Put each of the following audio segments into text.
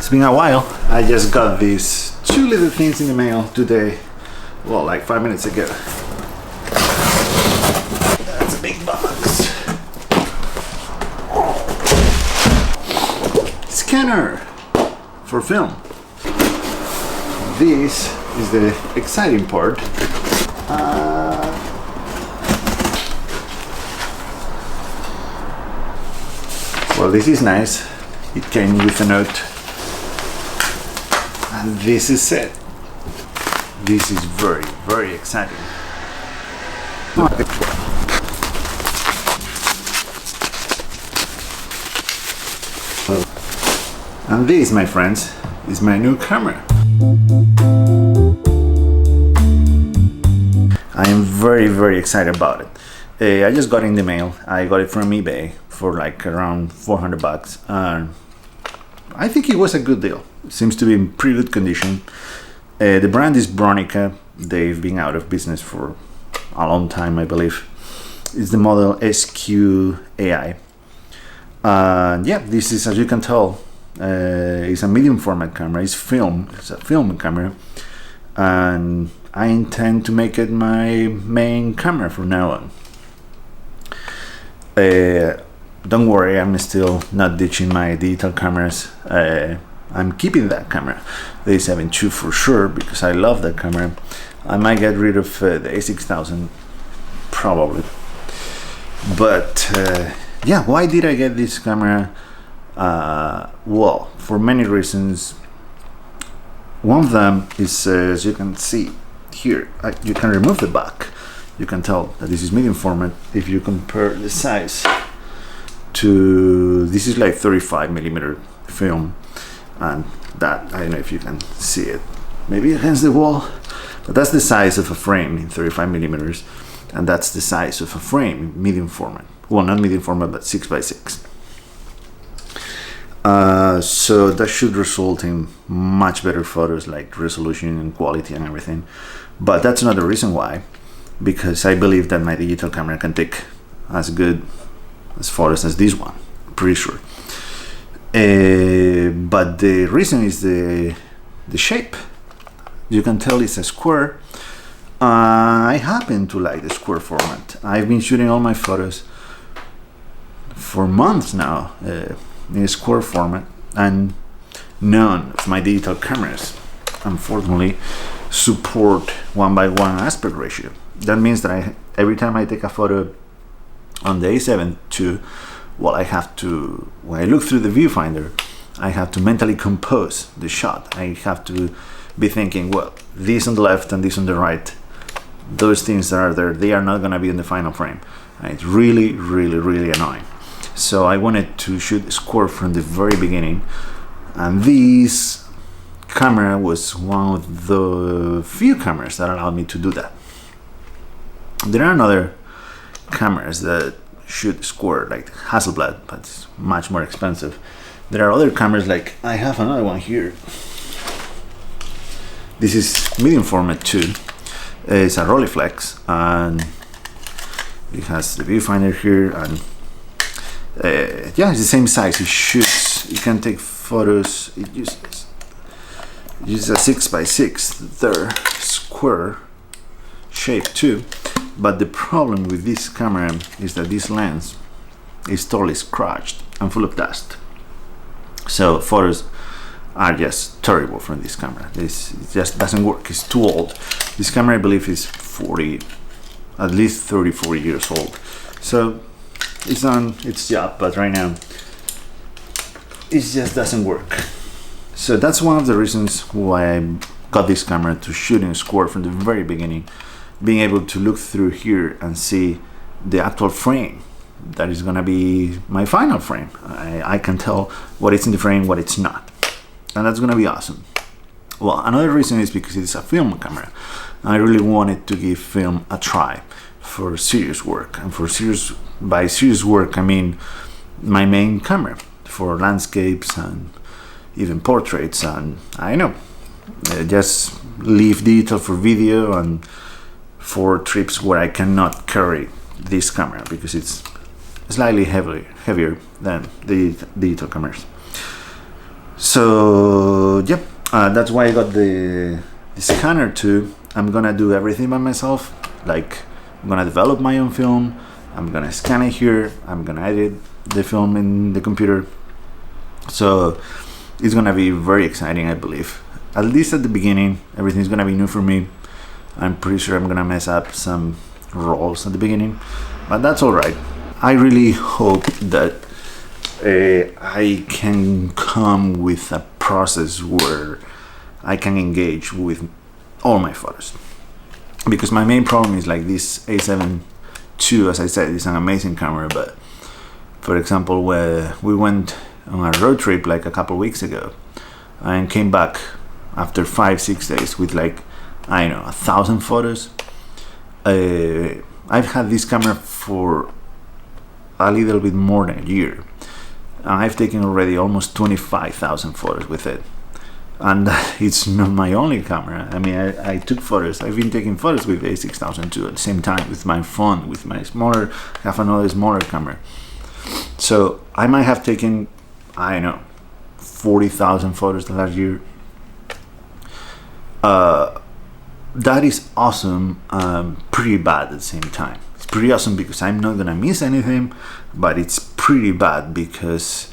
It's been a while. I just got these two little things in the mail today. Well, like 5 minutes ago. That's a big box. Scanner for film. This is the exciting part. Well, this is nice. It came with a note. And this is it. This is very, very exciting. And this, my friends, is my new camera. I am very, very excited about it. I just got it in the mail. I got it from eBay for like around $400, and I think it was a good deal. It seems to be in pretty good condition. The brand is Bronica. They've been out of business for a long time, I believe. It's the model SQ-Ai. Yeah, this is, as you can tell, it's a medium format camera. It's film. It's a film camera, and I intend to make it my main camera from now on. Don't worry, I'm still not ditching my digital cameras. I'm keeping that camera, the A7 II for sure, because I love that camera. I might get rid of the A6000 probably, but yeah, why did I get this camera? Well, for many reasons. One of them is, as you can see here, you can remove the back. You can tell that this is medium format if you compare the size to, this is like 35mm film, and that, I don't know if you can see it, maybe against the wall, but that's the size of a frame in 35mm, and that's the size of a frame in medium format. Well, not medium format, but 6x6. So that should result in much better photos, like resolution and quality and everything. But that's not the reason why, because I believe that my digital camera can take as good as photos as this one, pretty sure. But the reason is the shape. You can tell it's a square. I happen to like the square format. I've been shooting all my photos for months now in a square format, and none of my digital cameras, unfortunately, support 1:1 aspect ratio. That means that every time I take a photo on the A7 II, well, I have to, when I look through the viewfinder, I have to mentally compose the shot. I have to be thinking, well, this on the left and this on the right, those things that are there, they are not gonna be in the final frame. And it's really, really, really annoying. So I wanted to shoot square from the very beginning, and this camera was one of the few cameras that allowed me to do that. There are other cameras that shoot square, like Hasselblad, but it's much more expensive. There are other cameras, like I have another one here. This is medium format too. It's a Rolleiflex, and it has the viewfinder here, and yeah, it's the same size. It shoots, you can take photos. It uses a 6x6, they're square shape too. But the problem with this camera is that this lens is totally scratched and full of dust. So photos are just terrible from this camera. This just doesn't work. It's too old. This camera, I believe, is 40, at least 34 years old. So it's done its job, but right now it just doesn't work. So that's one of the reasons why I got this camera, to shoot in square from the very beginning, being able to look through here and see the actual frame that is gonna be my final frame. I can tell what is in the frame, what it's not, and that's gonna be awesome. Well, another reason is because it's a film camera. I really wanted to give film a try for serious work, and for serious, by serious work I mean my main camera for landscapes and even portraits, and I know, just leave detail for video and for trips where I cannot carry this camera because it's slightly heavier than the digital cameras. So yeah, that's why I got the scanner too. I'm gonna do everything by myself. Like, I'm gonna develop my own film, I'm gonna scan it here, I'm gonna edit the film in the computer. So it's gonna be very exciting, I believe. At least at the beginning, everything's gonna be new for me. I'm pretty sure I'm gonna mess up some rolls at the beginning, but that's all right. I really hope that I can come with a process where I can engage with all my photos, because my main problem is like this A7 II, as I said, is an amazing camera, but for example, where we went on a road trip like a couple weeks ago and came back after 5-6 days with like, I don't know, 1,000 photos. I've had this camera for a little bit more than a year. I've taken already almost 25,000 photos with it, and it's not my only camera. I mean, I took photos. I've been taking photos with A6002 at the same time, with my phone, with my smaller, I have another smaller camera. So I might have taken, I don't know, 40,000 photos the last year. That is awesome, pretty bad at the same time. It's pretty awesome because I'm not gonna miss anything, but it's pretty bad because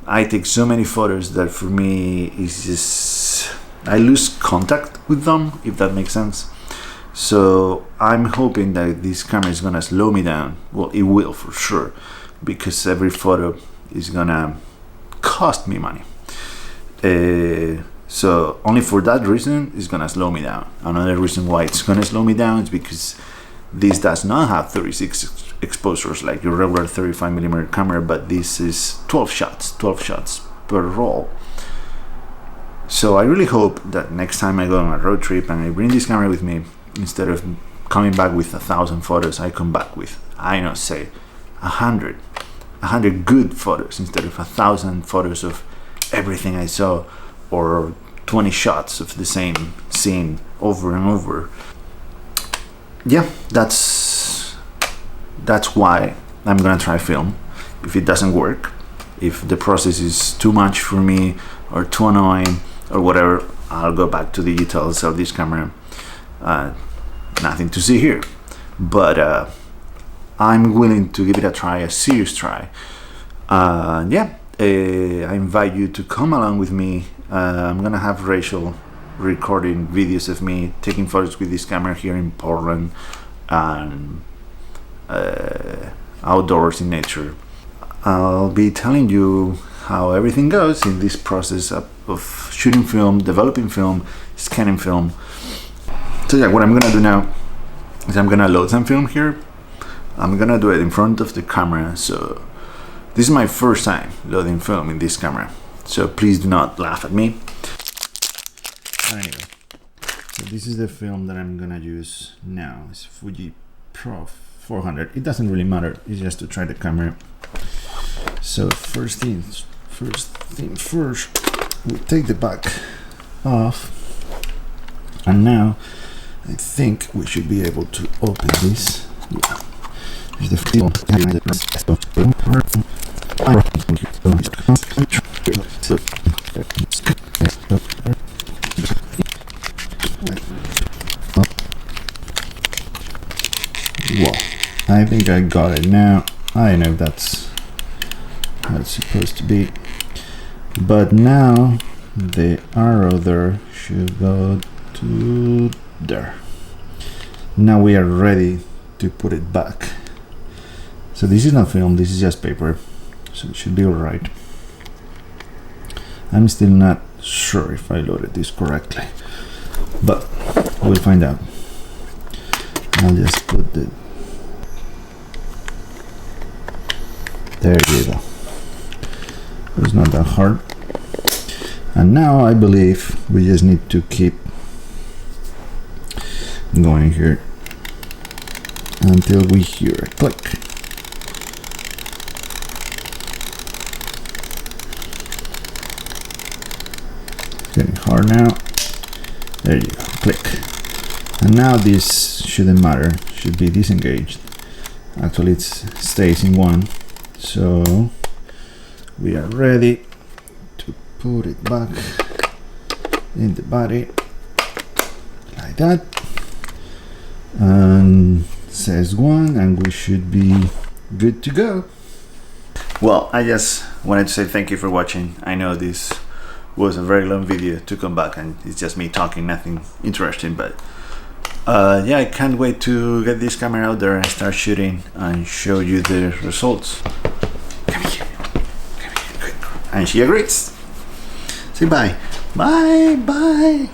I take so many photos that for me it's just, I lose contact with them, if that makes sense. So I'm hoping that this camera is gonna slow me down. Well, it will for sure, because every photo is gonna cost me money. So only for that reason it's gonna slow me down. Another reason why it's gonna slow me down is because this does not have 36 exposures like your regular 35mm camera, but this is 12 shots per roll. So I really hope that next time I go on a road trip and I bring this camera with me, instead of coming back with 1,000 photos, I come back with, I don't know, say 100 good photos instead of 1,000 photos of everything I saw, or 20 shots of the same scene over and over. Yeah, that's why I'm gonna try film. If it doesn't work, if the process is too much for me or too annoying or whatever, I'll go back to digital, sell this camera. Nothing to see here, but I'm willing to give it a try, a serious try. Yeah, I invite you to come along with me. I'm gonna have Rachel recording videos of me taking photos with this camera here in Portland and outdoors in nature. I'll be telling you how everything goes in this process of shooting film, developing film, scanning film. So yeah, what I'm gonna do now is I'm gonna load some film here. I'm gonna do it in front of the camera, so this is my first time loading film in this camera, so please do not laugh at me. Anyway, so this is the film that I'm gonna use now. It's Fuji Pro 400. It doesn't really matter, it's just to try the camera. So first thing first, we'll take the back off, and now I think we should be able to open this. Yeah. There's the film. Wow, I think I got it now. I know that's how it's supposed to be, but now the arrow there should go to there. Now we are ready to put it back. So this is not film, this is just paper, so it should be alright. I'm still not sure if I loaded this correctly, but we'll find out. I'll just put the, there you go. It's not that hard. And now I believe we just need to keep going here until we hear a click. It's getting hard now. There you go, click. And now this shouldn't matter, should be disengaged. Actually it stays in one. So we are ready to put it back in the body like that, and says 1, and we should be good to go. Well, I just wanted to say thank you for watching. I know this was a very long video to come back and it's just me talking, nothing interesting, but yeah, I can't wait to get this camera out there and start shooting and show you the results. Come here. And she agrees. Say bye. Bye.